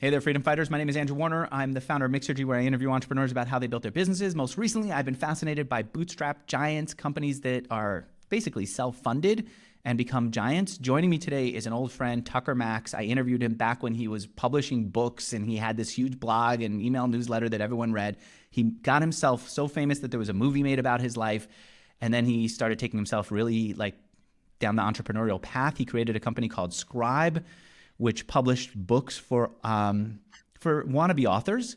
Hey there, freedom fighters. My name is Andrew Warner. I'm the founder of Mixergy, where I interview entrepreneurs about how they built their businesses. Most recently, I've been fascinated by bootstrap giants, companies that are basically self-funded and become giants. Joining me today is an old friend, Tucker Max. I interviewed him back when he was publishing books and he had this huge blog and email newsletter that everyone read. He got himself so famous that there was a movie made about his life. And then he started taking himself really down the entrepreneurial path. He created a company called Scribe, which published books for wannabe authors.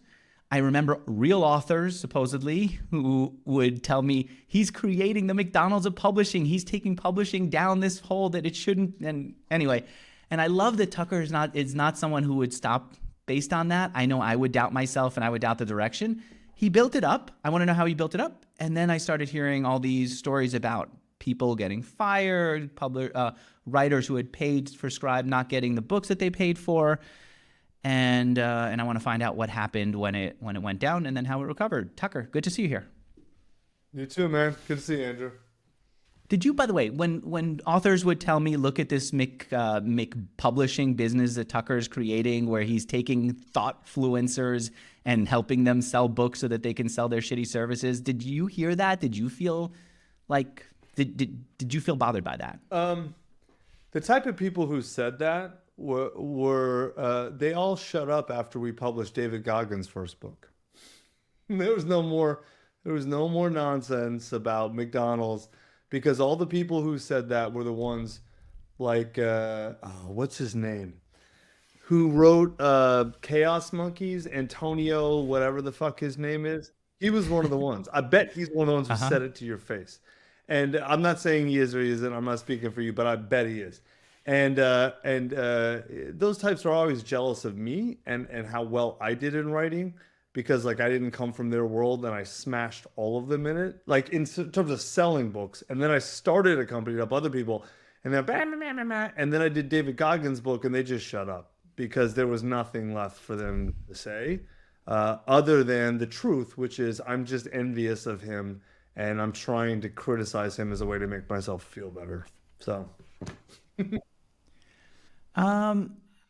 I remember real authors, supposedly, who would tell me he's creating the McDonald's of publishing. He's taking publishing down this hole that it shouldn't. And anyway, and I love that Tucker is not someone who would stop based on that. I know I would doubt myself and I would doubt the direction. He built it up. I want to know how he built it up. And then I started hearing all these stories about people getting fired, writers who had paid for Scribe not getting the books that they paid for, and I want to find out what happened when it went down and then how it recovered. Tucker, good to see you here. You too, man. Good to see you, Andrew. Did you, by the way, when authors would tell me, look at this Mick publishing business that Tucker is creating, where he's taking thoughtfluencers and helping them sell books so that they can sell their shitty services, did you hear that? Did you feel like Did you feel bothered by that? The type of people who said that were they all shut up after we published David Goggins' first book. There was no more nonsense about McDonald's, because all the people who said that were the ones like what's his name? Who wrote Chaos Monkeys, Antonio, whatever the fuck his name is. He was one of the ones. I bet he's one of the ones who said it to your face. And I'm not saying he is or he isn't. I'm not speaking for you, but I bet he is. And those types are always jealous of me and how well I did in writing, because I didn't come from their world and I smashed all of them in it. In terms of selling books. And then I started a company to help other people. And then I did David Goggins' book and they just shut up because there was nothing left for them to say other than the truth, which is I'm just envious of him. And I'm trying to criticize him as a way to make myself feel better. So,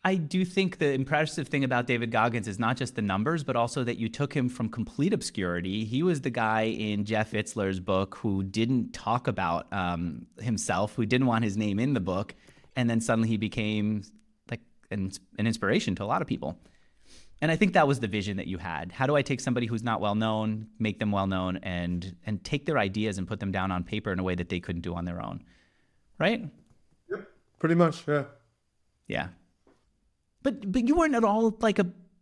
I do think the impressive thing about David Goggins is not just the numbers, but also that you took him from complete obscurity. He was the guy in Jeff Itzler's book who didn't talk about himself, who didn't want his name in the book, and then suddenly he became an inspiration to a lot of people. And I think that was the vision that you had. How do I take somebody who's not well known, make them well known, and take their ideas and put them down on paper in a way that they couldn't do on their own, right? Yep, pretty much, yeah. Yeah, but you weren't at all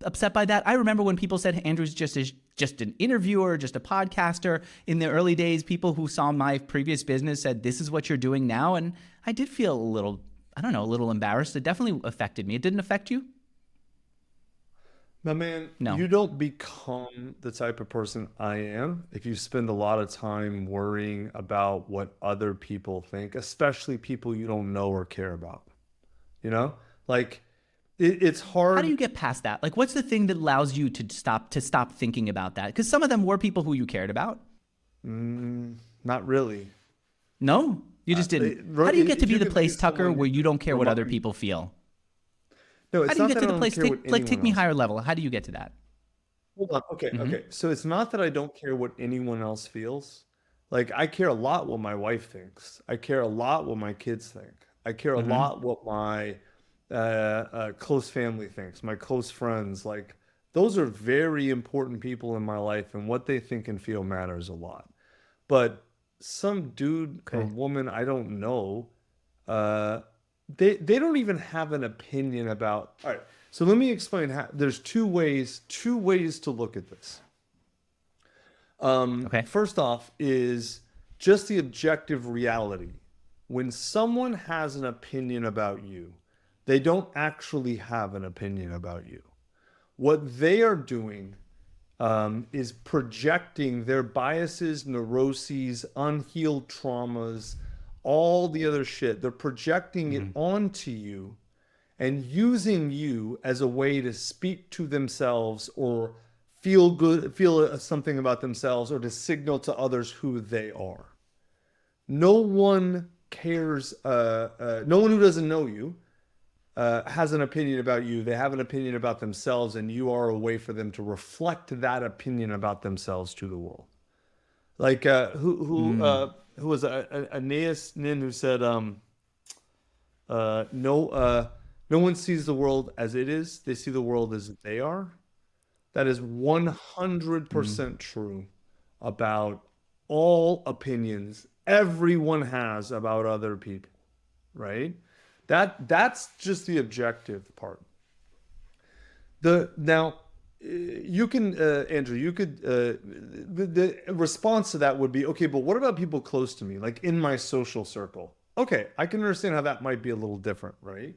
upset by that. I remember when people said Andrew's just an interviewer, just a podcaster. In the early days, people who saw my previous business said, "This is what you're doing now," and I did feel a little embarrassed. It definitely affected me. It didn't affect you? My man, No. You don't become the type of person I am if you spend a lot of time worrying about what other people think, especially people you don't know or care about. You know, it's hard. How do you get past that? What's the thing that allows you to stop thinking about that? Because some of them were people who you cared about. Not really. No, you just didn't. How do you get to be the place, Tucker, where you don't care what other people feel? No, it's how do you not get that to the I don't place? care what anyone Take me else. higher level. How do you get to that? Hold on. Okay. So it's not that I don't care what anyone else feels. I care a lot what my wife thinks. I care a lot what my kids think. I care a lot what my close family thinks, my close friends. Those are very important people in my life, and what they think and feel matters a lot. But some dude or woman I don't know, they don't even have an opinion about. All right, so let me explain how. There's two ways to look at this. First off is just the objective reality. When someone has an opinion about you, they don't actually have an opinion about you. What they are doing is projecting their biases, neuroses, unhealed traumas, all the other shit. They're projecting it onto you and using you as a way to speak to themselves or feel something about themselves, or to signal to others who they are. No one cares. No one who doesn't know you has an opinion about you, they have an opinion about themselves, and you are a way for them to reflect that opinion about themselves to the world. Like who was Aeneas Nin who said no one sees the world as it is, they see the world as they are. That is Mm. 100% true about all opinions everyone has about other people, right? That's just the objective part. The now you can Andrew, you could the response to that would be, okay, but what about people close to me, like in my social circle? Okay, I can understand how that might be a little different, right?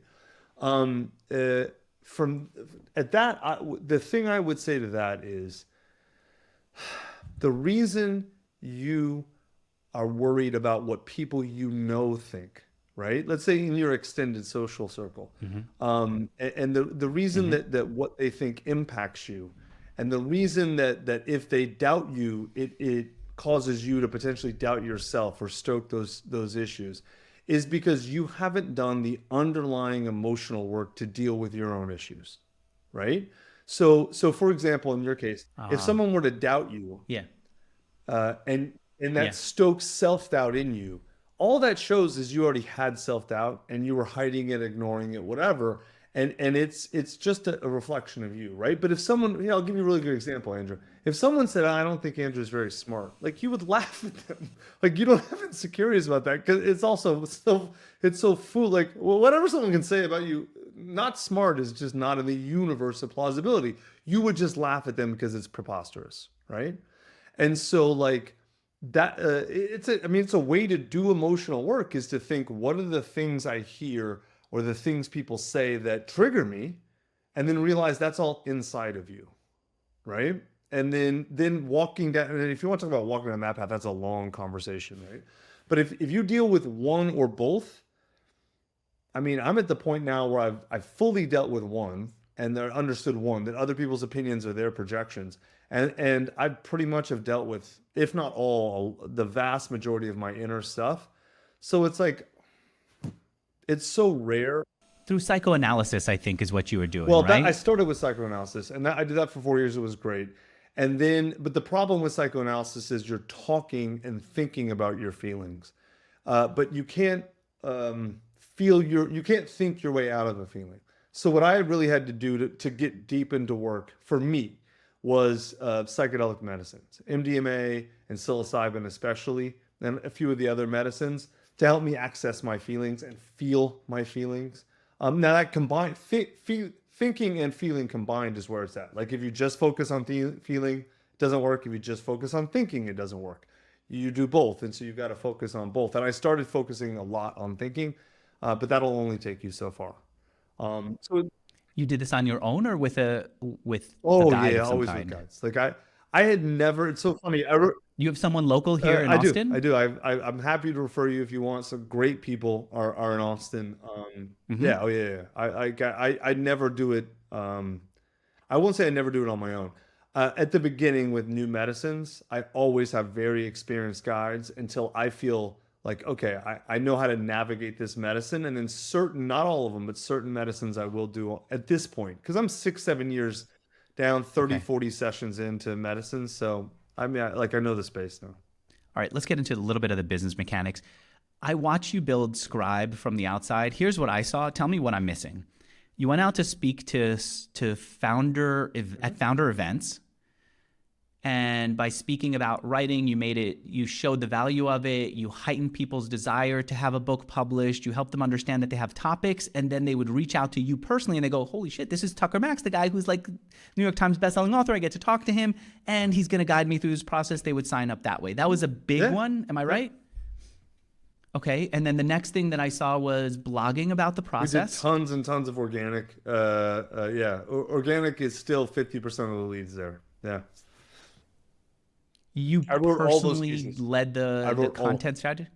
Um, uh, from at that, the thing I would say to that is the reason you are worried about what people you know think, right? Let's say in your extended social circle, Hmm. and the reason Hmm. that what they think impacts you, and the reason that if they doubt you, it causes you to potentially doubt yourself or stoke those issues, is because you haven't done the underlying emotional work to deal with your own issues, right? So for example, in your case, if Ah, someone were to doubt you yeah, and that yeah. stokes self-doubt in you, all that shows is you already had self-doubt and you were hiding it, ignoring it, whatever, and it's just a reflection of you, right? But if someone, I'll give you a really good example, Andrew. If someone said, I don't think Andrew's very smart, like you would laugh at them. Like you don't have insecurities about that because it's also so it's so fool, like, well, whatever someone can say about you, not smart is just not in the universe of plausibility. You would just laugh at them because it's preposterous, right? And so like that I mean it's a way to do emotional work, is to think, what are the things I hear or the things people say that trigger me, and then realize that's all inside of you, right? And then walking down, and if you want to talk about walking down that path, that's a long conversation, right? But if you deal with one or both, I mean, I'm at the point now where I've fully dealt with one and I understood one, that other people's opinions are their projections. And I pretty much have dealt with, if not all, the vast majority of my inner stuff. So it's like it's so rare. Through psychoanalysis, I think, is what you were doing, Well, that I right? started with psychoanalysis, and I did that for 4 years. It was great. And then, but the problem with psychoanalysis is you're talking and thinking about your feelings, but you can't you can't think your way out of a feeling. So what I really had to do to get deep into work for me was psychedelic medicines, MDMA and psilocybin especially, and a few of the other medicines to help me access my feelings and feel my feelings. Now that combined, thinking and feeling combined is where it's at. Like if you just focus on feeling, it doesn't work. If you just focus on thinking, it doesn't work. You do both, and so you've got to focus on both. And I started focusing a lot on thinking, but that'll only take you so far. So You did this on your own or with a oh guide yeah, of some always with kind? guys. Like I had never. It's so funny. You have someone local here in I do. I Austin? do. I'm happy to refer you if you want. Some great people are in Austin. Hmm. Yeah. Oh yeah. Yeah. I never do it. I won't say I never do it on my own. At the beginning with new medicines, I always have very experienced guides until I feel like, okay, I know how to navigate this medicine. And then certain, not all of them, but certain medicines I will do at this point. Because I'm 6, 7 years down, 30, Okay. 40 sessions into medicine. So I mean, I know the space now. All right, let's get into a little bit of the business mechanics. I watched you build Scribe from the outside. Here's what I saw. Tell me what I'm missing. You went out to speak to Mhm. at founder events, and by speaking about writing, you showed the value of it, you heightened people's desire to have a book published, you helped them understand that they have topics, and then they would reach out to you personally and they go, holy shit, this is Tucker Max, the guy who's like New York Times bestselling author. I get to talk to him and he's going to guide me through this process. They would sign up that way. That was a big Yeah. one. Am I Yeah. right? Okay. And then the next thing that I saw was blogging about the We did process. tons and tons of organic. Yeah. Organic is still 50% of the leads there. Yeah. You I wrote all those personally pieces. led I the wrote all of them. content strategy.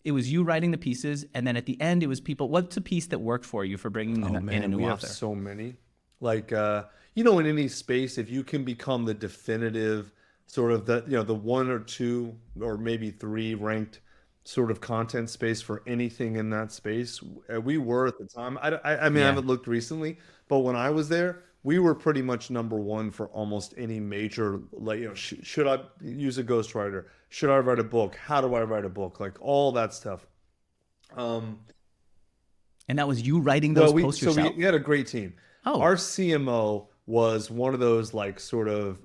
It was you writing the pieces, and then at the end, it was people. What's a piece that worked for you for bringing Oh in a man, new we have author? so many. Like in any space, if you can become the definitive sort of the one or two or maybe three ranked sort of content space for anything in that space. We were at the time. I mean, I Yeah. haven't looked recently, but when I was there, we were pretty much number one for almost any major, like, should I use a ghostwriter? Should I write a book? How do I write a book? Like all that stuff. Um, And that was you writing well, those we posts so we yourself? had a great team. Oh, Our CMO was one of those like sort of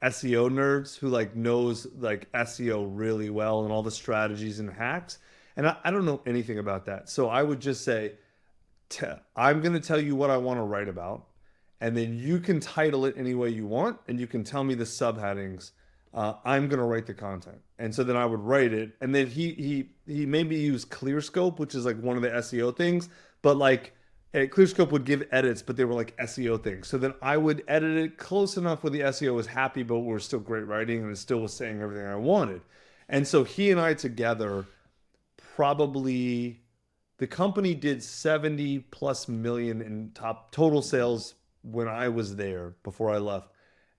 SEO nerds who like knows like SEO really well and all the strategies and hacks. And I don't know anything about that. So I would just say, I'm going to tell you what I want to write about, and then you can title it any way you want, and you can tell me the subheadings. I'm going to write the content, and so then I would write it, and then he maybe used ClearScope, which is like one of the SEO things, but like ClearScope would give edits, but they were like SEO things. So then I would edit it close enough where the SEO was happy, but we're still great writing, and it still was saying everything I wanted. And so he and I together probably the company did 70 plus million in top total sales when I was there before I left.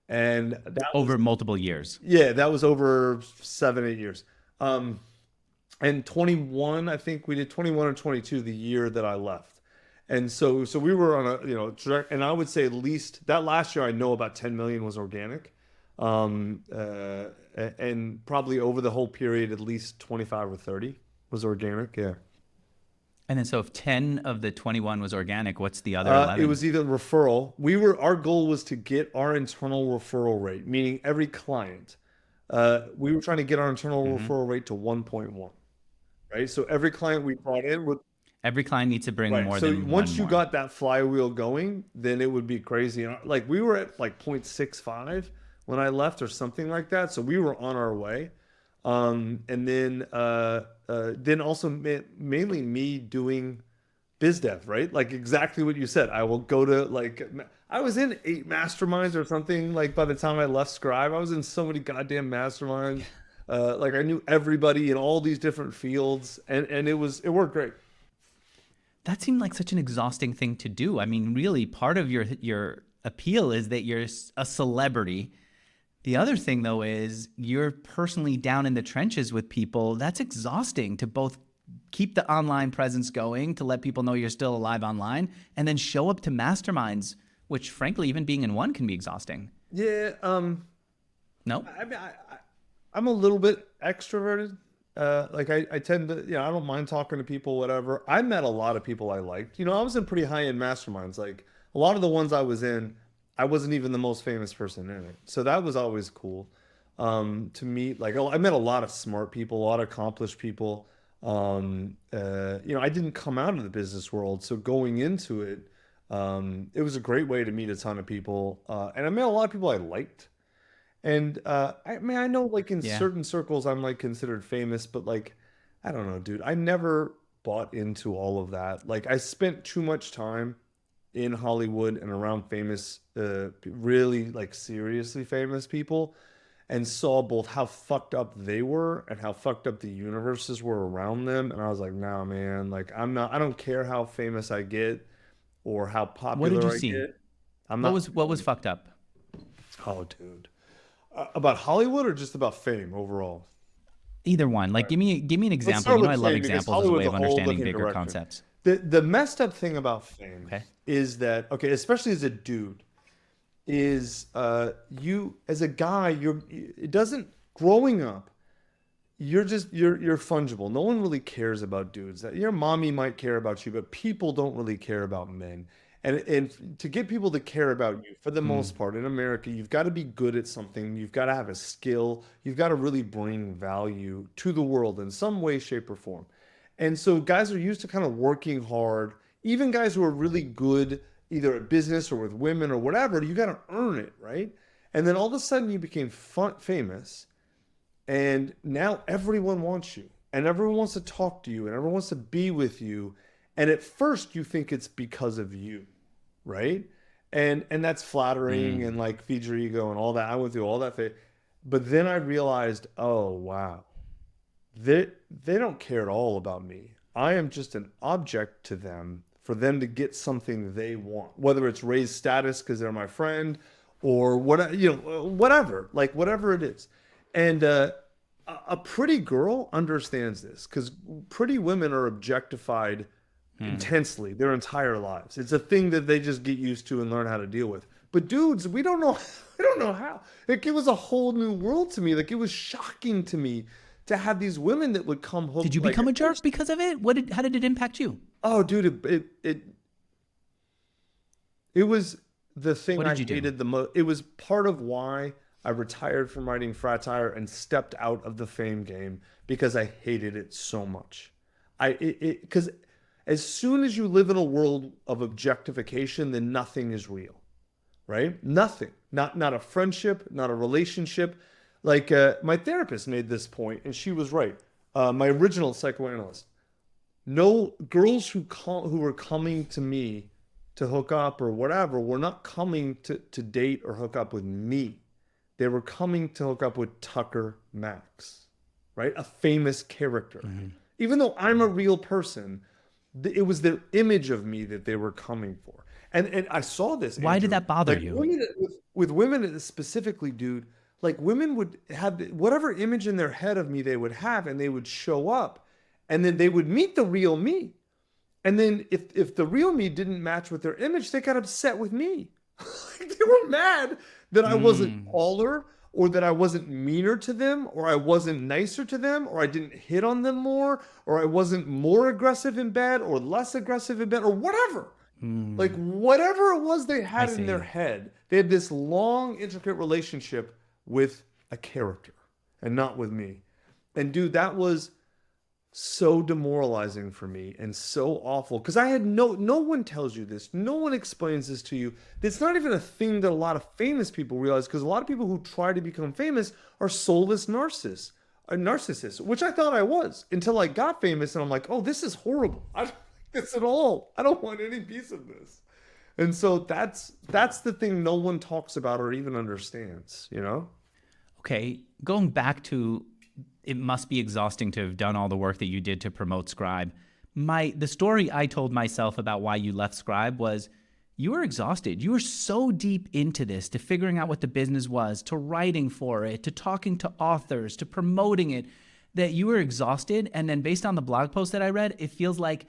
And that was, over multiple years. yeah, that was over 7, 8 years. Um, and 21, I think we did 21 or 22 the year that I left. And so we were on a, direct, and I would say at least that last year I know about 10 million was organic. And probably over the whole period, at least 25 or 30 was organic. Yeah. And then so if 10 of the 21 was organic, what's the other It 11? was either referral. Our goal was to get our internal referral rate, meaning every client. We were trying to get our internal Mhm. referral rate to 1.1, right? So every client we brought in would, Every client needs to bring right. more So than one once you more. got that flywheel going, then it would be crazy. And like we were at like 0.65 when I left or something like that. So we were on our way. And then also mainly me doing biz dev, right? Like exactly what you said. I will go to like I was in 8 masterminds or something. Like by the time I left Scribe, I was in so many goddamn masterminds. Like I knew everybody in all these different fields, and it worked great. That seemed like such an exhausting thing to do. I mean, really, part of your appeal is that you're a celebrity. The other thing, though, is you're personally down in the trenches with people. That's exhausting to both keep the online presence going, to let people know you're still alive online, and then show up to masterminds, which, frankly, even being in one can be exhausting. Yeah, No? I mean, I'm a little bit extroverted. Like I tend to, I don't mind talking to people, whatever. I met a lot of people I liked. I was in pretty high-end masterminds. Like a lot of the ones I was in, I wasn't even the most famous person in it. So that was always cool. To meet, like, I met a lot of smart people, a lot of accomplished people. I didn't come out of the business world, so going into it, it was a great way to meet a ton of people. And I met a lot of people I liked. And I mean, I know like in Yeah. certain circles I'm like considered famous, but like I don't know, dude. I never bought into all of that. Like I spent too much time in Hollywood and around famous, really like seriously famous people, and saw both how fucked up they were and how fucked up the universes were around them. And I was like, nah, man, like I don't care how famous I get or how What did you popular I see? get. I'm What not was what was fucked up? Oh, dude. About Hollywood or just about fame overall? Either one. Like, give me an Let's example. start You know, with I love fame because examples as a way Hollywood's a of whole understanding different bigger direction. concepts. The messed up thing about fame Okay. is that, okay, especially as a dude, is you as a guy, it doesn't growing up, you're fungible. No one really cares about dudes. Your mommy might care about you, but people don't really care about men. And to get people to care about you, for the Mm. most part, in America, you've got to be good at something. You've got to have a skill. You've got to really bring value to the world in some way, shape, or form. And so guys are used to kind of working hard. Even guys who are really good, either at business or with women or whatever, you got to earn it, right? And then all of a sudden you became famous, and now everyone wants you, and everyone wants to talk to you, and everyone wants to be with you. And at first you think it's because of you, right? And that's flattering Mm. and like feeds your ego and all that. I went through all that phase. But then I realized, oh wow, they don't care at all about me. I am just an object to them for them to get something they want, whether it's raised status because they're my friend or what, whatever, like whatever it is. And a pretty girl understands this because pretty women are objectified intensely their entire lives. It's a thing that they just get used to and learn how to deal with. But dudes, we don't know, we don't know how. Like it was a whole new world to me. Like it was shocking to me to have these women that would come home. Did you like, become a jerk because of it? How did it impact you? oh, dude, it was the thing What I did you do? hated the most. It was part of why I retired from writing Fratire and stepped out of the fame game because I hated it so much. Because as soon as you live in a world of objectification, then nothing is real, right? Nothing. Not a friendship, not a relationship. Like my therapist made this point, and she was right. My original psychoanalyst. No girls who were coming to me to hook up or whatever were not coming to date or hook up with me. They were coming to hook up with Tucker Max, right? A famous character. Even though I'm a real person, it was their image of me that they were coming for. And I saw this. Why did Andrew. that bother Like, you? with women specifically, dude, like women would have whatever image in their head of me they would have, and they would show up, and then they would meet the real me. And then if the real me didn't match with their image, they got upset with me. Like they were mad that I wasn't taller or that I wasn't meaner to them or I wasn't nicer to them or I didn't hit on them more or I wasn't more aggressive in bed or less aggressive in bed or whatever. Like whatever it was they had in their head, they had this long, intricate relationship with a character and not with me. And dude, that was so demoralizing for me and so awful because I had no one tells you this, no one explains this to you. It's not even a thing that a lot of famous people realize because a lot of people who try to become famous are soulless narcissists, which I thought I was until I got famous and I'm like, oh, this is horrible. I don't like this at all. I don't want any piece of this. And so that's the thing no one talks about or even understands, you know? Okay, going back to it must be exhausting to have done all the work that you did to promote Scribe. The story I told myself about why you left Scribe was you were exhausted. You were so deep into this, to figuring out what the business was, to writing for it, to talking to authors, to promoting it, that you were exhausted. And then based on the blog post that I read, it feels like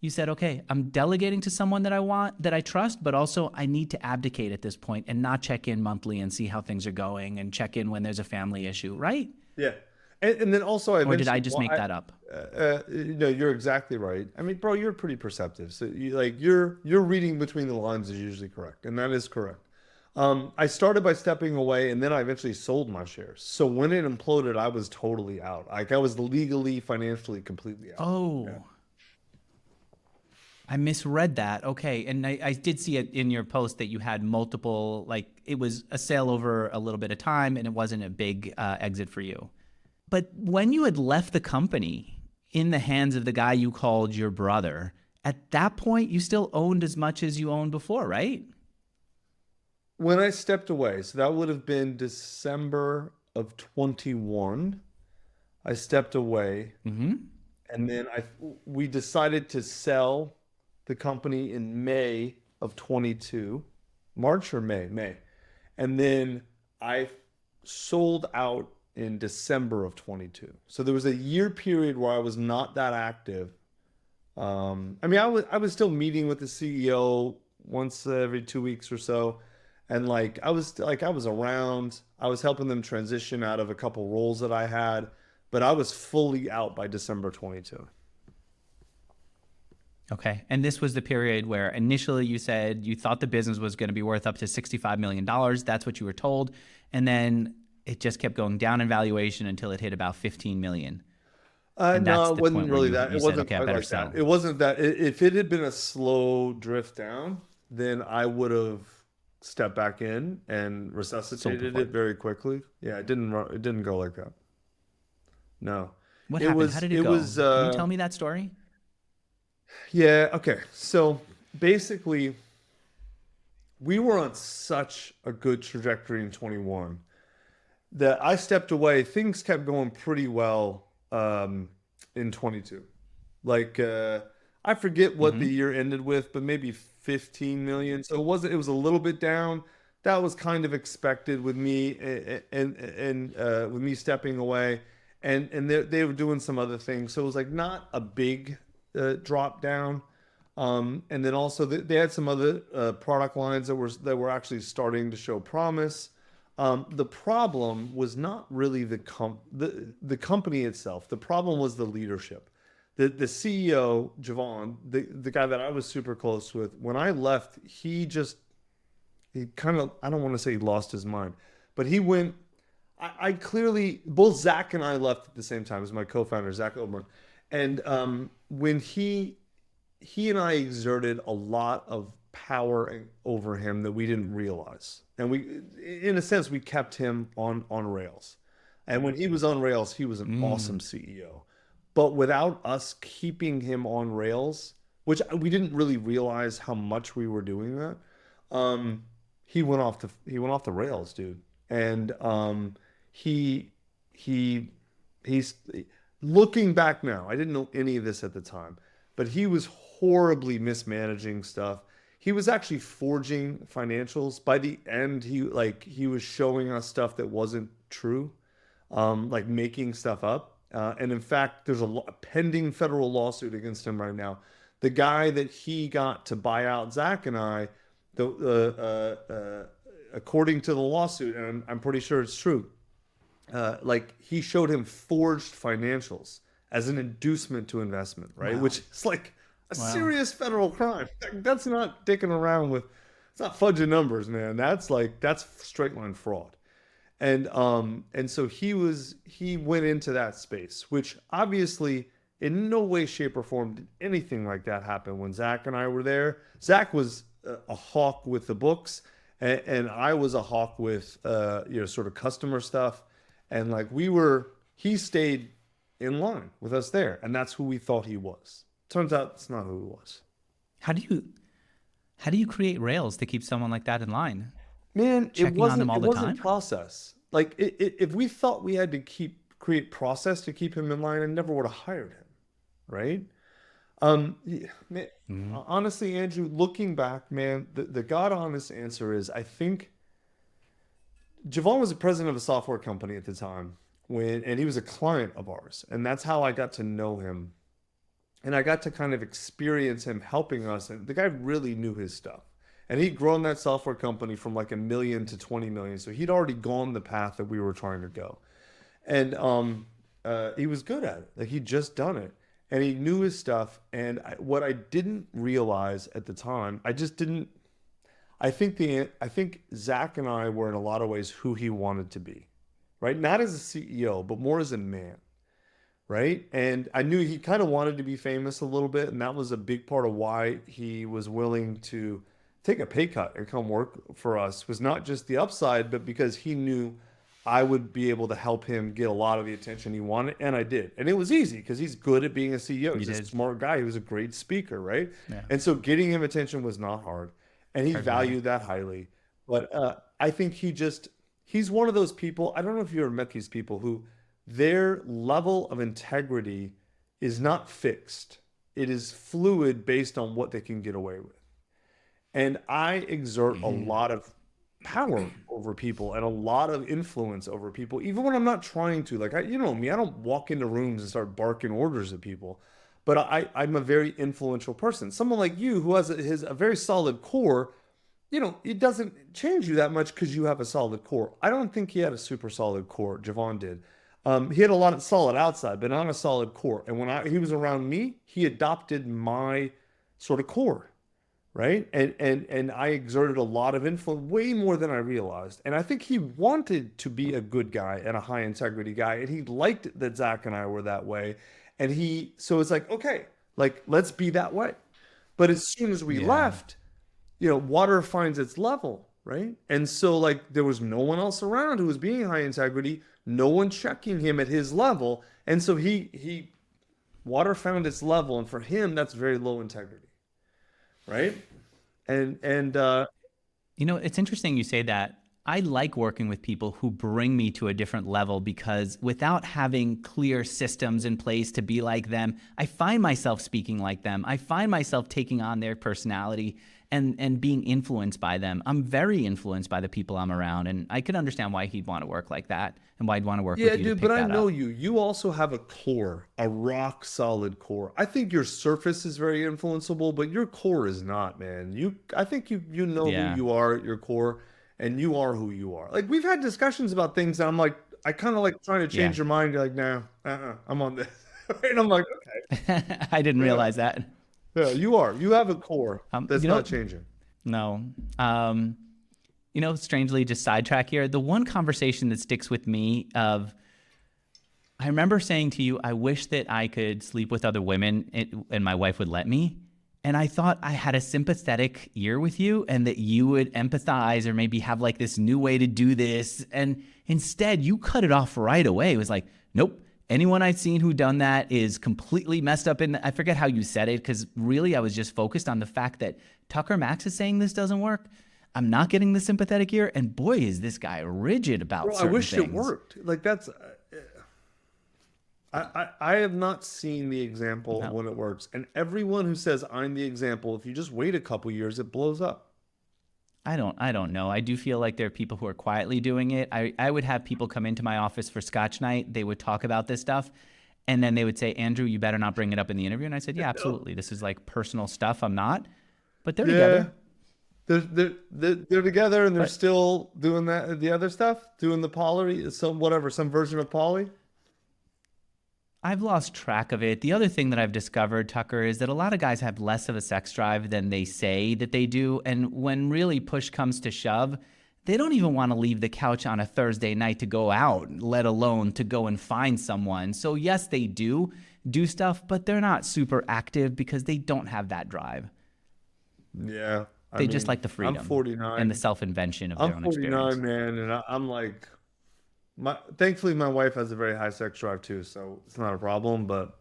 you said, okay, I'm delegating to someone that I want, that I trust, but also I need to abdicate at this point and not check in monthly and see how things are going and check in when there's a family issue, right? Yeah. And then also, or did I just make that up? No, you're exactly right. I mean, bro, you're pretty perceptive. So you're reading between the lines is usually correct, and that is correct. I started by stepping away, and then I eventually sold my shares. So when it imploded, I was totally out. Like I was legally, financially, completely out. Oh, yeah. I misread that. Okay, and I did see it in your post that you had multiple. Like it was a sale over a little bit of time, and it wasn't a big exit for you. But when you had left the company in the hands of the guy you called your brother, at that point, you still owned as much as you owned before, right? When I stepped away, so that would have been December of 21, I stepped away. And then we decided to sell the company in May of 22, March or May? May. And then I sold out in December of 22. So there was a year period where I was not that active. I mean, I was still meeting with the CEO once every 2 weeks or so. And I was around, I was helping them transition out of a couple roles that I had, but I was fully out by December 22. Okay. And this was the period where initially you said you thought the business was going to be worth up to $65 million. That's what you were told. And then it just kept going down in valuation until it hit about 15 million. No, it wasn't really that. It wasn't okay, I better sell. that. It wasn't that. If it had been a slow drift down, then I would have stepped back in and resuscitated it very quickly. Yeah, it didn't go like that. No. What happened? How did it go? Can you tell me that story? Yeah, okay. So basically, we were on such a good trajectory in 21 that I stepped away. Things kept going pretty well in 22. I forget what the year ended with, but maybe 15 million. So it was a little bit down. That was kind of expected with me and with me stepping away. and they were doing some other things. So it was like not a big drop down. And then also they had some other product lines that were actually starting to show promise. The problem was not really the company itself. The problem was the leadership. The CEO, Javon, the guy that I was super close with, when I left, he kind of, I don't want to say he lost his mind, but he went, I clearly, both Zach and I left at the same time as my co-founder, Zach Oberman. And when he and I exerted a lot of power over him that we didn't realize. And in a sense, we kept him on rails. And when he was on rails, he was an awesome CEO. But without us keeping him on rails, which we didn't really realize how much we were doing that, he went off the rails, dude. And he's looking back now. I didn't know any of this at the time, but he was horribly mismanaging stuff. He was actually forging financials. By the end, he was showing us stuff that wasn't true, like making stuff up. And in fact, there's a pending federal lawsuit against him right now. The guy that he got to buy out Zach and I, according to the lawsuit, and I'm pretty sure it's true, like he showed him forged financials as an inducement to investment, right? Wow. Which is like a serious federal crime. That's not dicking around with, it's not fudging numbers, man. That's straight line fraud. And so he went into that space, which obviously in no way, shape, or form did anything like that happen when Zach and I were there. Zach was a hawk with the books, and I was a hawk with sort of customer stuff. And like he stayed in line with us there, and that's who we thought he was. Turns out it's not who he was. How do you create rails to keep someone like that in line? Man, it wasn't process. Like if we thought we had to create process to keep him in line, I never would have hired him, right? Honestly, Andrew, looking back, man, the God honest answer is I think Javon was the president of a software company at the time and he was a client of ours, and that's how I got to know him, and I got to kind of experience him helping us, and the guy really knew his stuff. And he'd grown that software company from like 1 million to 20 million. So he'd already gone the path that we were trying to go. And he was good at it. Like he'd just done it. And he knew his stuff. And what I didn't realize at the time, I think Zach and I were in a lot of ways who he wanted to be, right? Not as a CEO, but more as a man, right? And I knew he kind of wanted to be famous a little bit. And that was a big part of why he was willing to take a pay cut and come work for us, was not just the upside, but because he knew I would be able to help him get a lot of the attention he wanted. And I did. And it was easy because he's good at being a CEO. He's a smart guy. He was a great speaker, right? Yeah. And so getting him attention was not hard. And he valued that highly. But I think he's one of those people, I don't know if you ever met these people who their level of integrity is not fixed. It is fluid based on what they can get away with. And I exert a lot of power over people and a lot of influence over people, even when I'm not trying to. Like, you know me, I don't walk into rooms and start barking orders at people. But I'm a very influential person. Someone like you who has a very solid core, it doesn't change you that much because you have a solid core. I don't think he had a super solid core. Javon did. He had a lot of solid outside, but not a solid core. And when he was around me, he adopted my sort of core. Right. And I exerted a lot of influence, way more than I realized. And I think he wanted to be a good guy and a high integrity guy. And he liked that Zach and I were that way. And so it's like, okay, like, let's be that way. But as soon as we left, water finds its level. Right. And so like there was no one else around who was being high integrity, no one checking him at his level. And so water found its level. And for him, that's very low integrity. Right. And it's interesting you say that. I like working with people who bring me to a different level because without having clear systems in place to be like them, I find myself speaking like them. I find myself taking on their personality. and being influenced by them. I'm very influenced by the people I'm around, and I could understand why he'd want to work like that and why he'd want to work Yeah, with you to dude, pick but I that know up. you. You also have a core, a rock solid core. I think your surface is very influenceable, but your core is not, man. I think you know who Yeah. you are at your core, and you are who you are. Like we've had discussions about things, and I'm like, I kind of like trying to Yeah. change your mind. You're like, nah, I'm on this, and I'm like, I didn't yeah, realize that. yeah, you are. You have a core that's You not know, changing. no. Strangely, just sidetrack here. The one conversation that sticks with me of I remember saying to you, I wish that I could sleep with other women and my wife would let me. And I thought I had a sympathetic ear with you and that you would empathize or maybe have like this new way to do this. And instead, you cut it off right away. It was like, nope. Anyone I've seen who done that is completely messed up. I forget how you said it, because really I was just focused on the fact that Tucker Max is saying this doesn't work. I'm not getting the sympathetic ear. And boy, is this guy rigid about Bro, I certain wish it things. worked. Like that's I have not seen the example of No. when it works. And everyone who says I'm the example, if you just wait a couple years, it blows up. I don't know. I do feel like there are people who are quietly doing it. I would have people come into my office for Scotch night. They would talk about this stuff. And then they would say, Andrew, you better not bring it up in the interview. And I said, yeah, No. absolutely. This is like personal stuff. I'm not. But they're Yeah. together. They're together and they're But still doing the other stuff, doing the poly, some version of poly. I've lost track of it. The other thing that I've discovered, Tucker, is that a lot of guys have less of a sex drive than they say that they do. And when really push comes to shove, they don't even want to leave the couch on a Thursday night to go out, let alone to go and find someone. So yes, they do stuff, but they're not super active because they don't have that drive. Yeah. I They just mean, like the I'm freedom and the 49. self-invention of their I'm own 49, experience. man, and I'm like thankfully my wife has a very high sex drive too, so it's not a problem, but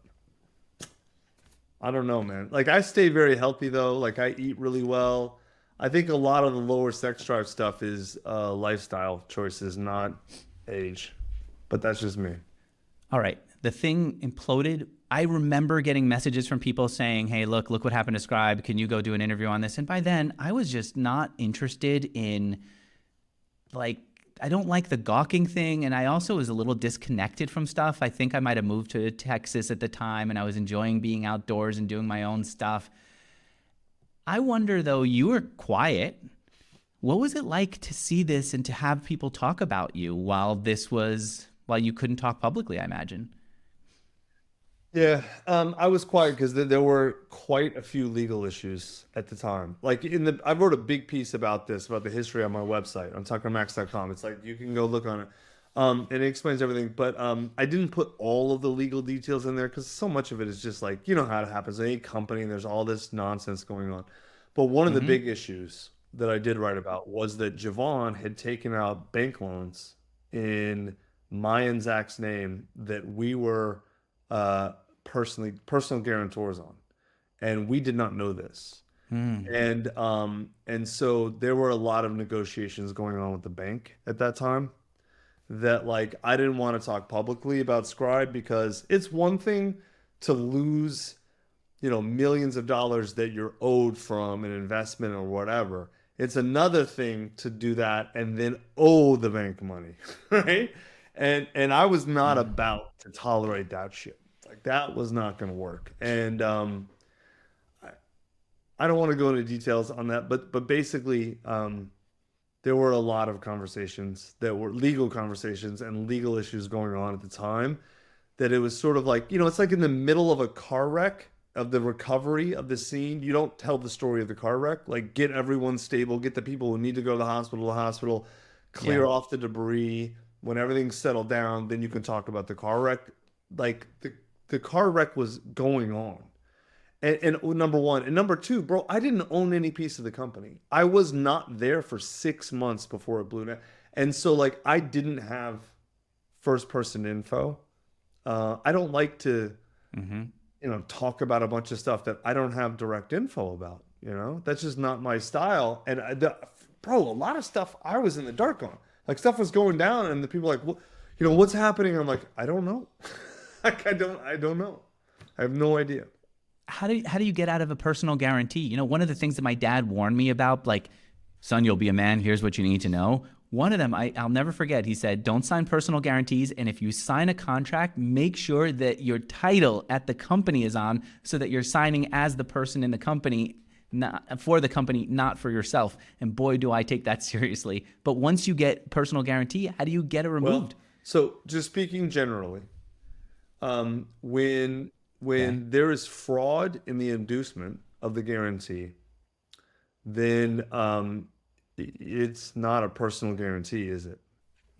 I don't know, man. Like I stay very healthy though. Like I eat really well. I think a lot of the lower sex drive stuff is lifestyle choices, not age. But that's just me. All right. The thing imploded. I remember getting messages from people saying, hey, look what happened to Scribe. Can you go do an interview on this? And by then, I was just not interested in, like, I don't like the gawking thing. And I also was a little disconnected from stuff. I think I might have moved to Texas at the time and I was enjoying being outdoors and doing my own stuff. I wonder, though, you were quiet. What was it like to see this and to have people talk about you while you couldn't talk publicly, I imagine? Yeah, I was quiet because there were quite a few legal issues at the time. Like I wrote a big piece about this, about the history on my website on tuckermax.com. It's like you can go look on it, and it explains everything. But I didn't put all of the legal details in there because so much of it is just like you know how it happens in any company, and there's all this nonsense going on. But one of the Mm-hmm. big issues that I did write about was that Javon had taken out bank loans in my and Zach's name that we were personal guarantors on, and we did not know this. Mm. And so there were a lot of negotiations going on with the bank at that time that like I didn't want to talk publicly about Scribe because it's one thing to lose, millions of dollars that you're owed from an investment or whatever. It's another thing to do that and then owe the bank money, right? And I was not Yeah. about to tolerate that shit. Like that was not going to work. And I don't want to go into details on that, but basically, there were a lot of conversations that were legal conversations and legal issues going on at the time. That it was sort of like, it's like in the middle of a car wreck of the recovery of the scene. You don't tell the story of the car wreck. Like get everyone stable, get the people who need to go to the hospital, Yeah. clear off the debris. When everything's settled down, then you can talk about the car wreck. Like the car wreck was going on. And number one. And number two, bro, I didn't own any piece of the company. I was not there for 6 months before it blew down. And so, like, I didn't have first person info. I don't like to, Mm-hmm. talk about a bunch of stuff that I don't have direct info about. That's just not my style. And bro, a lot of stuff I was in the dark on. Like, stuff was going down, and the people were like, what's happening? I'm like, I don't know. Like, I don't know. I have no idea. how do you get out of a personal guarantee? You know, one of the things that my dad warned me about, like, son, you'll be a man. Here's what you need to know. One of them, I'll never forget. He said, don't sign personal guarantees. And if you sign a contract, make sure that your title at the company is on so that you're signing as the person in the company, not for the company, not for yourself. And boy, do I take that seriously. But once you get personal guarantee, how do you get it removed? Well, so just speaking generally, when there is fraud in the inducement of the guarantee, then it's not a personal guarantee, is it?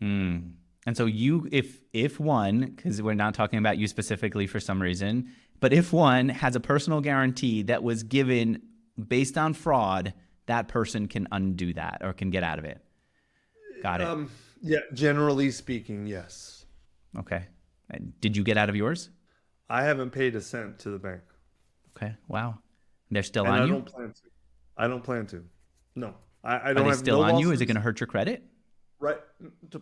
Mm. And so you, if one, because we're not talking about you specifically for some reason, but if one has a personal guarantee that was given based on fraud, that person can undo that or can get out of it. Got it. Yeah, generally speaking, yes. Okay. And did you get out of yours? I haven't paid a cent to the bank, Okay. Wow. They're still and on I you? don't plan to. I don't plan to. No, I Are don't they have still no on you? Is it going lawsuits. to hurt your credit? Right,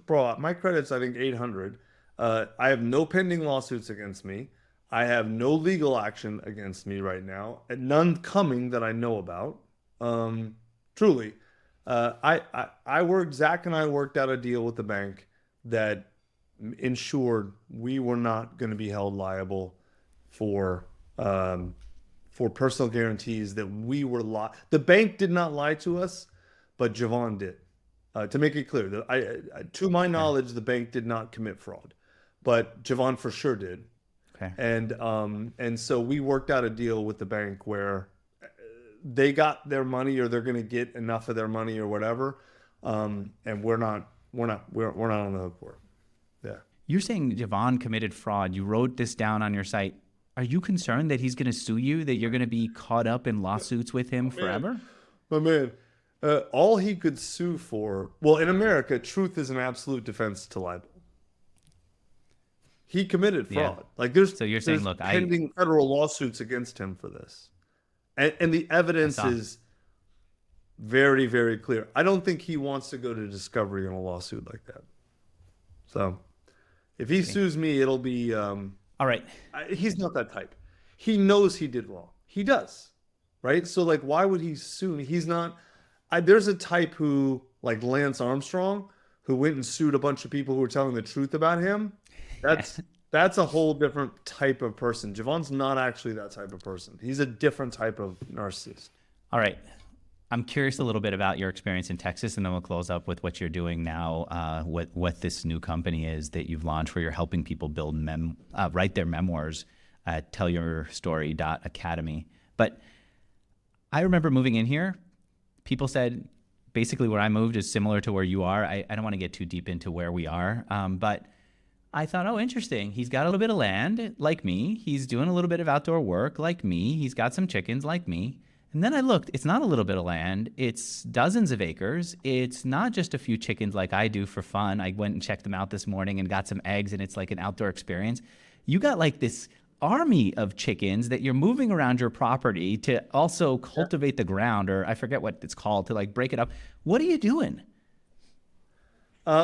bro. My credit's I think 800. I have no pending lawsuits against me. I have no legal action against me right now, and none coming that I know about. Truly, Zach and I worked out a deal with the bank that ensured we were not going to be held liable for personal guarantees that we were the bank did not lie to us, but Javon did. To make it clear, to my Okay. knowledge, the bank did not commit fraud, but Javon for sure did. Okay. And so we worked out a deal with the bank where they got their money, or they're going to get enough of their money or whatever, and we're not on the hook for it. Yeah. You're saying Javon committed fraud. You wrote this down on your site. Are you concerned that he's going to sue you, that you're going to be caught up in lawsuits with him forever? My man, all he could sue for, well, in America, truth is an absolute defense to libel. He committed Yeah. fraud. Like there's So you're saying, there's look, pending federal lawsuits against him for this, and the evidence saw. is very, very clear. I don't think he wants to go to discovery in a lawsuit like that. So if he sues me, it'll be All right. he's not that type. He knows he did wrong. He does, right? So like, why would he sue me? He's not. There's a type who, like Lance Armstrong, who went and sued a bunch of people who were telling the truth about him. That's a whole different type of person. Javon's not actually that type of person. He's a different type of narcissist. All right. I'm curious a little bit about your experience in Texas, and then we'll close up with what you're doing now, what this new company is that you've launched where you're helping people write their memoirs at tellyourstory.academy. But I remember moving in here, people said basically where I moved is similar to where you are. I don't want to get too deep into where we are, but I thought, oh, interesting. He's got a little bit of land like me. He's doing a little bit of outdoor work like me. He's got some chickens like me. And then I looked, it's not a little bit of land. It's dozens of acres. It's not just a few chickens like I do for fun. I went and checked them out this morning and got some eggs, and it's like an outdoor experience. You got like this army of chickens that you're moving around your property to also cultivate the ground, or I forget what it's called, to like break it up. What are you doing?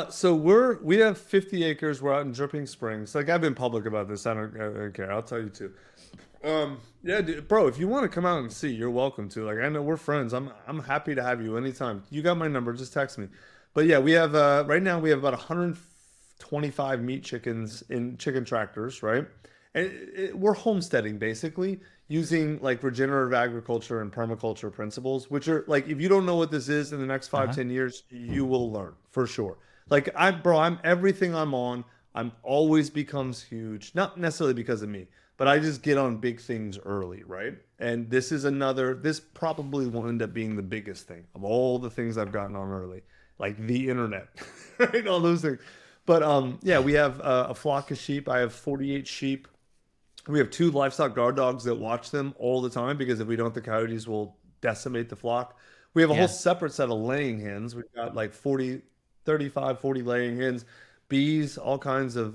So we have 50 acres. We're out in Dripping Springs. Like I've been public about this. I don't care. I'll tell you too. Yeah, dude, bro, if you want to come out and see, you're welcome to. Like I know we're friends. I'm happy to have you anytime. You got my number. Just text me. But yeah, we have right now we have about 125 meat chickens in chicken tractors, right? And we're homesteading basically using like regenerative agriculture and permaculture principles, which are like, if you don't know what this is in the next 5-10 years, you will learn for sure. Like I'm everything I'm always becomes huge, not necessarily because of me, but I just get on big things early, right? And this probably will end up being the biggest thing of all the things I've gotten on early, like the internet, right? All those things. But yeah, we have a flock of sheep. I have 48 sheep. We have 2 livestock guard dogs that watch them all the time, because if we don't, the coyotes will decimate the flock. We have a whole separate set of laying hens. We've got like 35, 40 laying hens, bees, all kinds of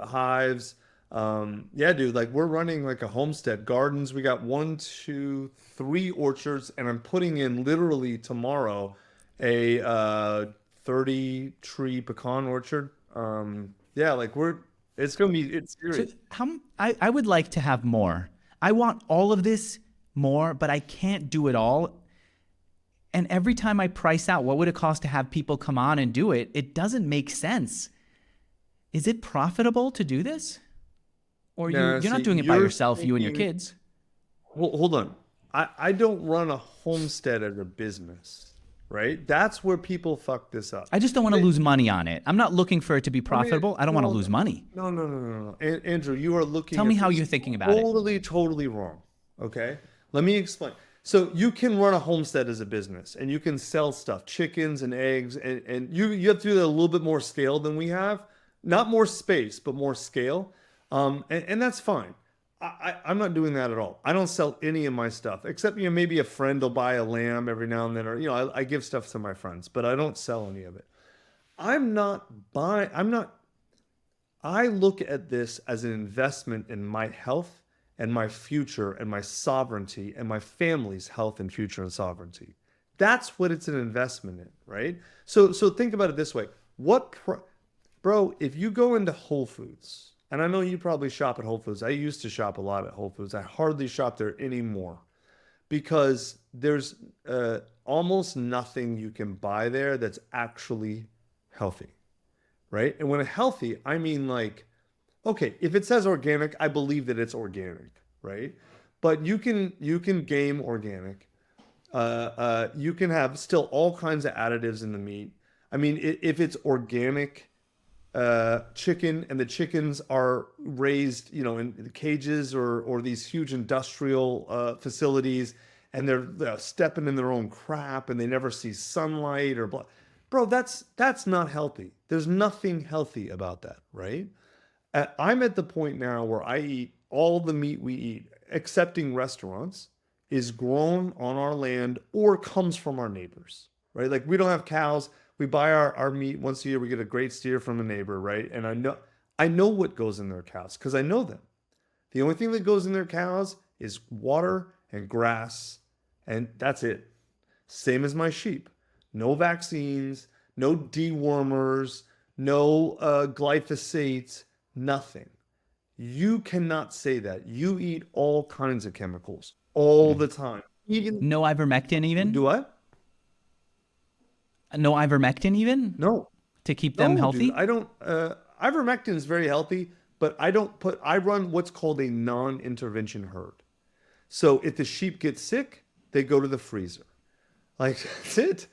hives. Yeah, dude, like we're running like a homestead. Gardens, we got 1, 2, 3 orchards, and I'm putting in literally tomorrow a 30 tree pecan orchard. Yeah, like it's serious. So I would like to have more. I want all of this more, but I can't do it all. And every time I price out what would it cost to have people come on and do it, it doesn't make sense. Is it profitable to do this? Or Now, you're see, not doing it by you're yourself, you and your thinking, kids. hold on. I don't run a homestead as a business, right? That's where people fuck this up. I just don't want to lose money on it. I'm not looking for it to be I mean, profitable. I don't want to well, lose money. no. Andrew, you are looking Tell at me how this you're thinking about it. totally wrong. Okay? Let me explain. So you can run a homestead as a business and you can sell stuff, chickens and eggs, and you have to do that a little bit more scale than we have. Not more space, but more scale. And that's fine. I'm not doing that at all. I don't sell any of my stuff, except maybe a friend will buy a lamb every now and then, or I give stuff to my friends, but I don't sell any of it. I'm not buying. I'm not. I look at this as an investment in my health and my future and my sovereignty and my family's health and future and sovereignty. That's what it's an investment in, right? So think about it this way. Bro, if you go into Whole Foods, and I know you probably shop at Whole Foods. I used to shop a lot at Whole Foods. I hardly shop there anymore because there's almost nothing you can buy there that's actually healthy, right? And when healthy, I mean like, okay, if it says organic, I believe that it's organic, right? But you can game organic. You can have still all kinds of additives in the meat. I mean, if it's organic chicken and the chickens are raised, in cages or these huge industrial facilities, and they're stepping in their own crap and they never see sunlight or bro, that's not healthy. There's nothing healthy about that, right? I'm at the point now where I eat all the meat we eat, excepting restaurants, is grown on our land or comes from our neighbors, right? Like we don't have cows. We buy our meat once a year. We get a great steer from a neighbor, right? And I know what goes in their cows because I know them. The only thing that goes in their cows is water and grass, and that's it. Same as my sheep. No vaccines, no dewormers, no glyphosates, nothing. You cannot say that. You eat all kinds of chemicals all the time. Even No ivermectin even? do what? No ivermectin even? No. To keep them No, healthy? dude, I don't. Ivermectin is very healthy, but I run what's called a non-intervention herd. So if the sheep get sick, they go to the freezer. Like that's it.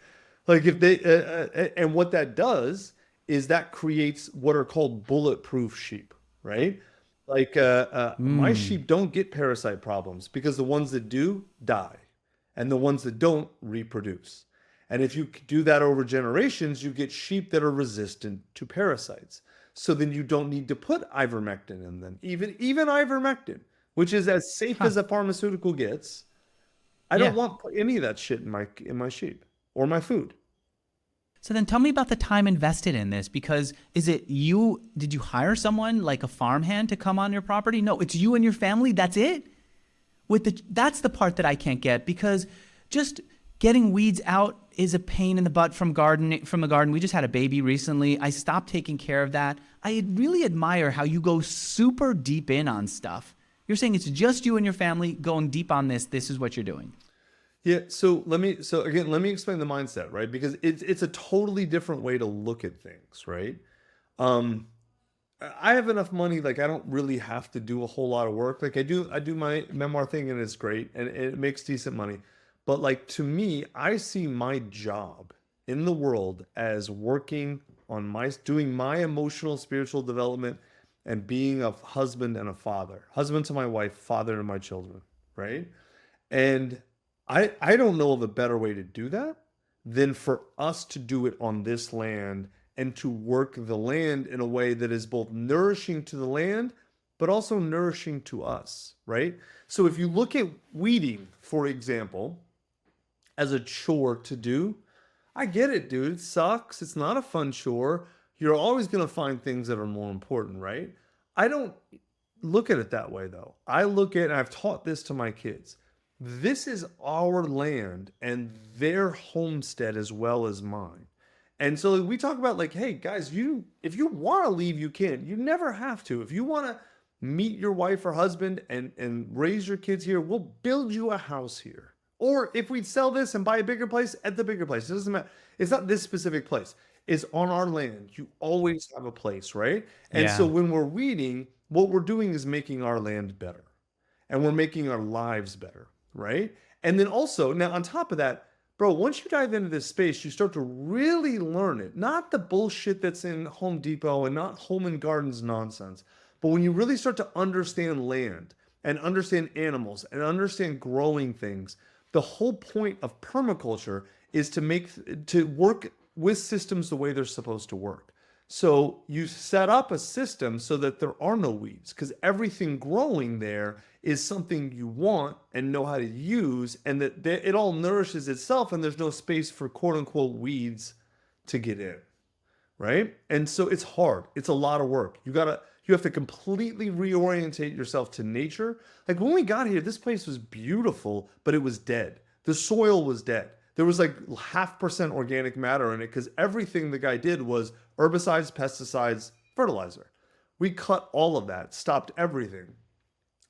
Like if they, and what that does is that creates what are called bulletproof sheep, right? Like my sheep don't get parasite problems because the ones that do die, and the ones that don't reproduce. And if you do that over generations, you get sheep that are resistant to parasites. So then you don't need to put ivermectin in them. Even ivermectin, which is as safe as a pharmaceutical gets. I don't Yeah. want any of that shit in my sheep or my food. So then tell me about the time invested in this, because did you hire someone like a farmhand to come on your property? No, it's you and your family. That's it. That's the part that I can't get, because just getting weeds out is a pain in the butt from the garden. We just had a baby recently. I stopped taking care of that. I really admire how you go super deep in on stuff. You're saying it's just you and your family going deep on this. This is what you're doing. Yeah, so let me explain the mindset, right? Because it's a totally different way to look at things, right? Um, I have enough money, like I don't really have to do a whole lot of work. Like I do my memoir thing and it's great and it makes decent money. But like to me, I see my job in the world as working on doing my emotional, spiritual development and being a husband and a father, husband to my wife, father to my children, right? And I don't know of a better way to do that than for us to do it on this land and to work the land in a way that is both nourishing to the land, but also nourishing to us, right? So if you look at weeding, for example, as a chore to do, I get it, dude. It sucks. It's not a fun chore. You're always going to find things that are more important, right? I don't look at it that way, though. I look at, and I've taught this to my kids. This is our land and their homestead as well as mine. And so we talk about like, hey guys, if you want to leave, you can. You never have to. If you want to meet your wife or husband and raise your kids here. We'll build you a house here. Or if we sell this and buy a bigger place, at the bigger place. It doesn't matter. It's not this specific place. It's on our land. You always have a place, right? And so Yeah. when we're reading, what we're doing is making our land better. And we're making our lives better, right? And then also, now on top of that, bro, once you dive into this space, you start to really learn it. Not the bullshit that's in Home Depot and not Home and Gardens nonsense. But when you really start to understand land and understand animals and understand growing things, the whole point of permaculture is to work with systems the way they're supposed to work. So you set up a system so that there are no weeds because everything growing there is something you want and know how to use, and that it all nourishes itself and there's no space for quote unquote weeds to get in. Right? And so it's hard. It's a lot of work. You have to completely reorientate yourself to nature. Like when we got here, this place was beautiful, but it was dead. The soil was dead. There was like 0.5% organic matter in it because everything the guy did was herbicides, pesticides, fertilizer. We cut all of that, stopped everything.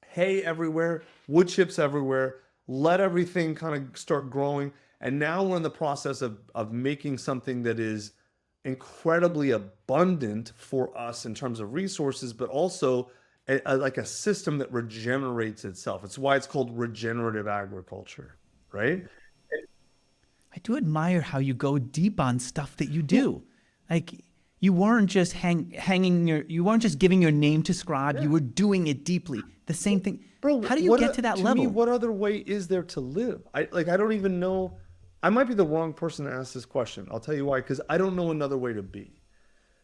Hay everywhere, wood chips everywhere, let everything kind of start growing. And now we're in the process of making something that is incredibly abundant for us in terms of resources, but also like a system that regenerates itself. It's why it's called regenerative agriculture, right? I do admire how you go deep on stuff that you do. Like you weren't just you weren't just giving your name to Scribe. You were doing it deeply. The same thing. Bro, how do you get to that level? Me, what other way is there to live? I don't even know. I might be the wrong person to ask this question. I'll tell you why, because I don't know another way to be.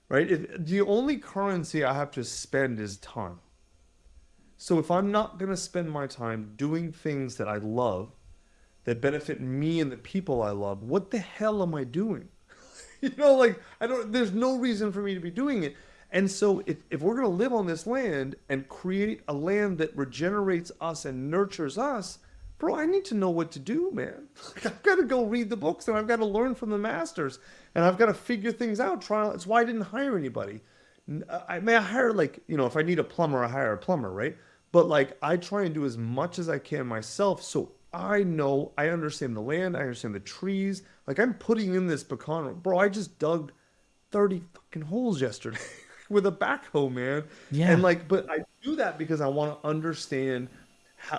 Right? The only currency I have to spend is time. So if I'm not going to spend my time doing things that I love, that benefit me and the people I love, what the hell am I doing? Like there's no reason for me to be doing it. And so if we're going to live on this land and create a land that regenerates us and nurtures us, bro, I need to know what to do, man. I've got to go read the books and I've got to learn from the masters and I've got to figure things out. It's why I didn't hire anybody. I hire if I need a plumber, I hire a plumber, right? But like I try and do as much as I can myself so I understand the land, I understand the trees. Like I'm putting in this pecan, bro. I just dug 30 fucking holes yesterday with a backhoe, man. Yeah. And but I do that because I want to understand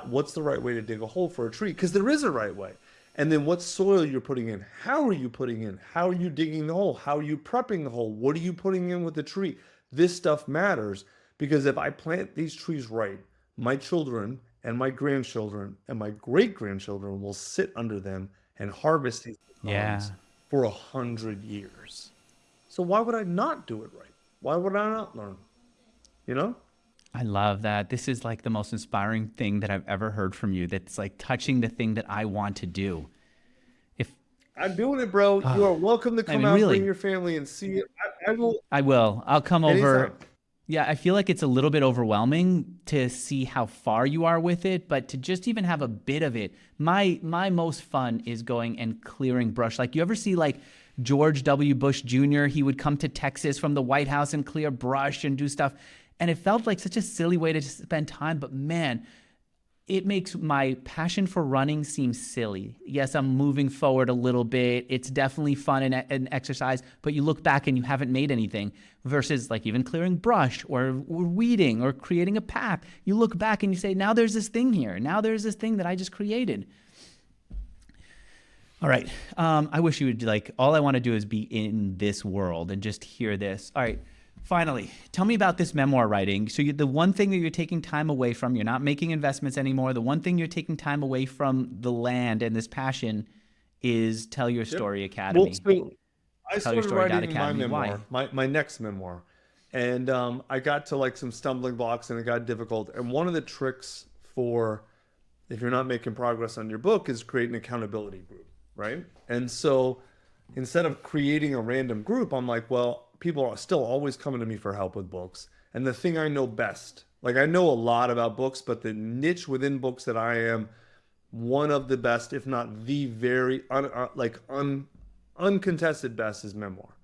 what's the right way to dig a hole for a tree, because there is a right way. And then what soil you're putting in, how are you putting in, how are you digging the hole, how are you prepping the hole, what are you putting in with the tree? This stuff matters because if I plant these trees right, my children and my grandchildren and my great-grandchildren will sit under them and harvest these pecans for 100 years. So why would I not do it right? Why would I not learn? I love that. This is like the most inspiring thing that I've ever heard from you. That's like touching the thing that I want to do. If I'm doing it, bro, you are welcome to come out, really, bring your family and see it. I will. I will. I'll come over. Anytime. Yeah, I feel like it's a little bit overwhelming to see how far you are with it, but to just even have a bit of it. My most fun is going and clearing brush. Like you ever see like George W. Bush Jr., he would come to Texas from the White House and clear brush and do stuff. And it felt like such a silly way to spend time, but man, it makes my passion for running seem silly. Yes, I'm moving forward a little bit. It's definitely fun and exercise, but you look back and you haven't made anything versus like even clearing brush or weeding or creating a path. You look back and you say, now there's this thing here. Now there's this thing that I just created. All right. I wish you would all I want to do is be in this world and just hear this. All right. Finally, tell me about this memoir writing. So the one thing that you're taking time away from, you're not making investments anymore. The one thing you're taking time away from the land and this passion is Tell Your Story Academy. Well, so I started writing my memoir, my next memoir. And I got to some stumbling blocks and it got difficult. And one of the tricks for if you're not making progress on your book is create an accountability group, right? And so instead of creating a random group, I'm like, well, people are still always coming to me for help with books. And the thing I know best, I know a lot about books, but the niche within books that I am one of the best, if not the very uncontested best, is memoir.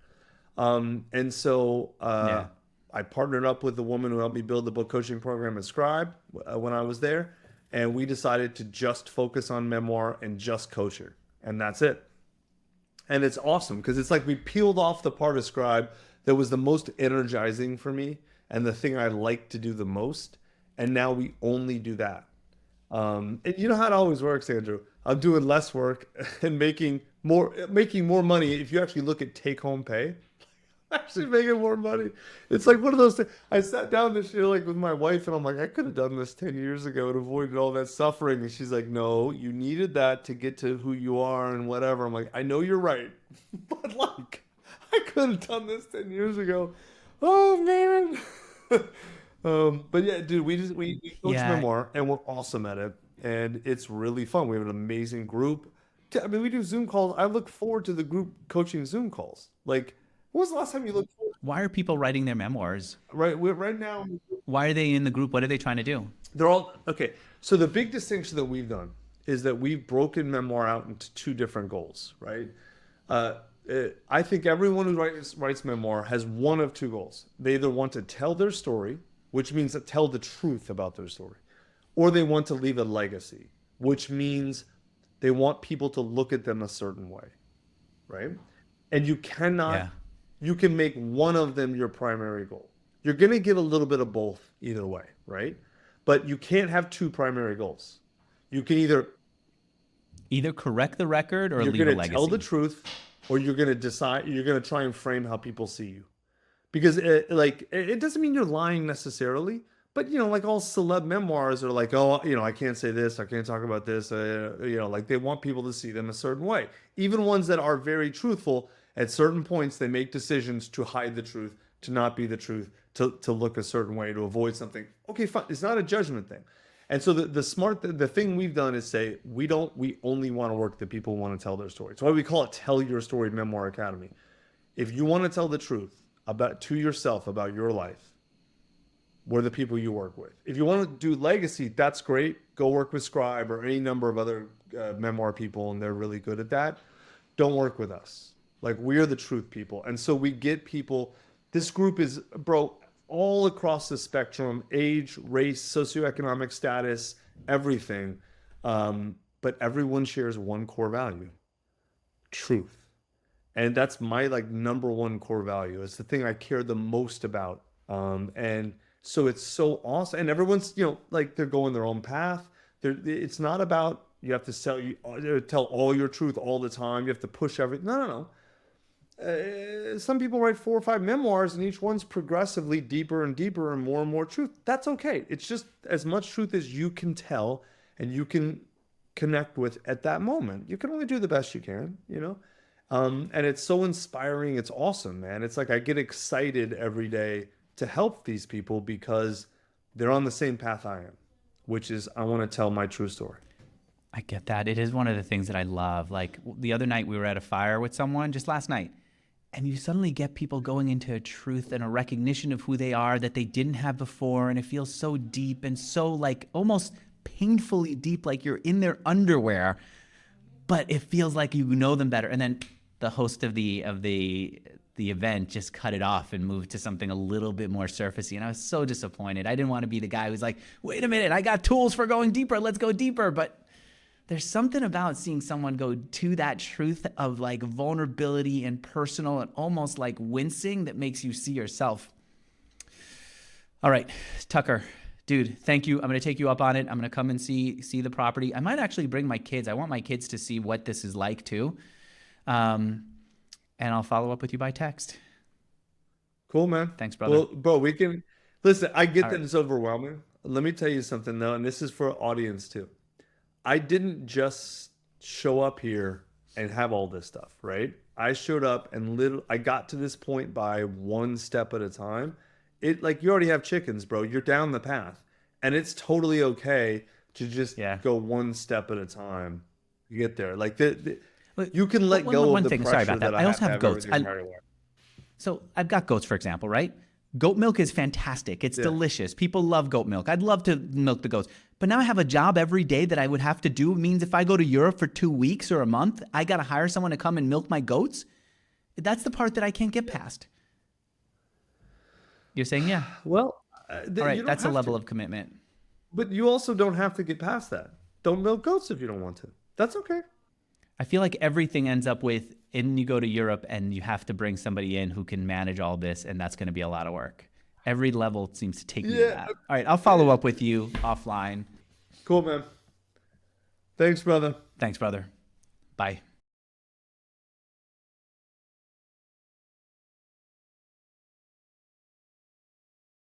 And so I partnered up with the woman who helped me build the book coaching program at Scribe when I was there. And we decided to just focus on memoir and just coach her. And that's it. And it's awesome because it's like we peeled off the part of Scribe that was the most energizing for me and the thing I like to do the most. And now we only do that. And you know how it always works, Andrew. I'm doing less work and making more money. If you actually look at take-home pay, I'm actually making more money. It's like one of those things. I sat down this year like with my wife, and I'm like, I could have done this 10 years ago and avoided all that suffering. And she's like, no, you needed that to get to who you are and whatever. I'm like, I know you're right, but like, I could have done this 10 years ago. Oh man. But yeah, dude, we coach memoir, and we're awesome at it, and it's really fun. We have an amazing group. I mean, we do Zoom calls. I look forward to the group coaching Zoom calls. Like, when was the last time you looked forward? Why are people writing their memoirs? Right now. Why are they in the group? What are they trying to do? They're all okay. So the big distinction that we've done is that we've broken memoir out into two different goals, right? I think everyone who writes memoir has one of two goals. They either want to tell their story, which means to tell the truth about their story, or they want to leave a legacy, which means they want people to look at them a certain way, right? And you cannot, you can make one of them your primary goal. You're going to give a little bit of both either way, right? But you can't have two primary goals. You can either correct the record or leave a legacy. You're going to tell the truth, or you're going to decide, you're going to try and frame how people see you. Because it doesn't mean you're lying necessarily, but like all celeb memoirs are like, oh, I can't say this, I can't talk about this, like they want people to see them a certain way. Even ones that are very truthful, at certain points they make decisions to hide the truth, to not be the truth, to look a certain way, to avoid something. Okay, fine. It's not a judgment thing. And so the thing we've done is say we only want to work with the people who want to tell their story. It's why we call it Tell Your Story Memoir Academy. If you want to tell the truth to yourself about your life, we're the people you work with. If you want to do legacy, that's great. Go work with Scribe or any number of other memoir people, and they're really good at that. Don't work with us. Like, we're the truth people. And so we get people. This group is, bro, all across the spectrum: age, race, socioeconomic status, everything. But everyone shares one core value: truth. And that's my number one core value. It's the thing I care the most about. And so it's so awesome. And everyone's, they're going their own path. It's not about you have to tell all your truth all the time. You have to push everything. No. Some people write 4 or 5 memoirs, and each one's progressively deeper and deeper and more truth. That's okay. It's just as much truth as you can tell and you can connect with at that moment. You can only do the best you can, And it's so inspiring. It's awesome, man. It's like I get excited every day to help these people because they're on the same path I am, which is I want to tell my true story. I get that. It is one of the things that I love. Like the other night we were at a fire with someone, just last night, and you suddenly get people going into a truth and a recognition of who they are that they didn't have before, and it feels so deep and so almost painfully deep, like you're in their underwear, but it feels like you know them better. And then the host of the event just cut it off and moved to something a little bit more surfacey. And I was so disappointed. I didn't want to be the guy who's like, wait a minute, I got tools for going deeper. Let's go deeper. But there's something about seeing someone go to that truth of vulnerability and personal and almost wincing that makes you see yourself. All right, Tucker, dude, thank you. I'm going to take you up on it. I'm going to come and see the property. I might actually bring my kids. I want my kids to see what this is like too. And I'll follow up with you by text. Cool, man. Thanks, brother. Well, bro, we can listen. I get that it's overwhelming. Let me tell you something though, and this is for audience too. I didn't just show up here and have all this stuff, right? I showed up and I got to this point by one step at a time. You already have chickens, bro. You're down the path, and it's totally okay to just go one step at a time. You get there. You can let go of the pressure. Sorry about that. I also have goats. So I've got goats, for example, right? Goat milk is fantastic. It's delicious. People love goat milk. I'd love to milk the goats. But now I have a job every day that I would have to do. It means if I go to Europe for 2 weeks or a month, I got to hire someone to come and milk my goats. That's the part that I can't get past. You're saying, yeah. Well, All you right, don't that's a have level to. of commitment. But you also don't have to get past that. Don't milk goats if you don't want to. That's okay. I feel like everything ends up with, and you go to Europe and you have to bring somebody in who can manage all this, and that's going to be a lot of work. Every level seems to take me to Yeah. that. All right, I'll follow up with you offline. Cool, man. Thanks, brother. Thanks, brother. Bye.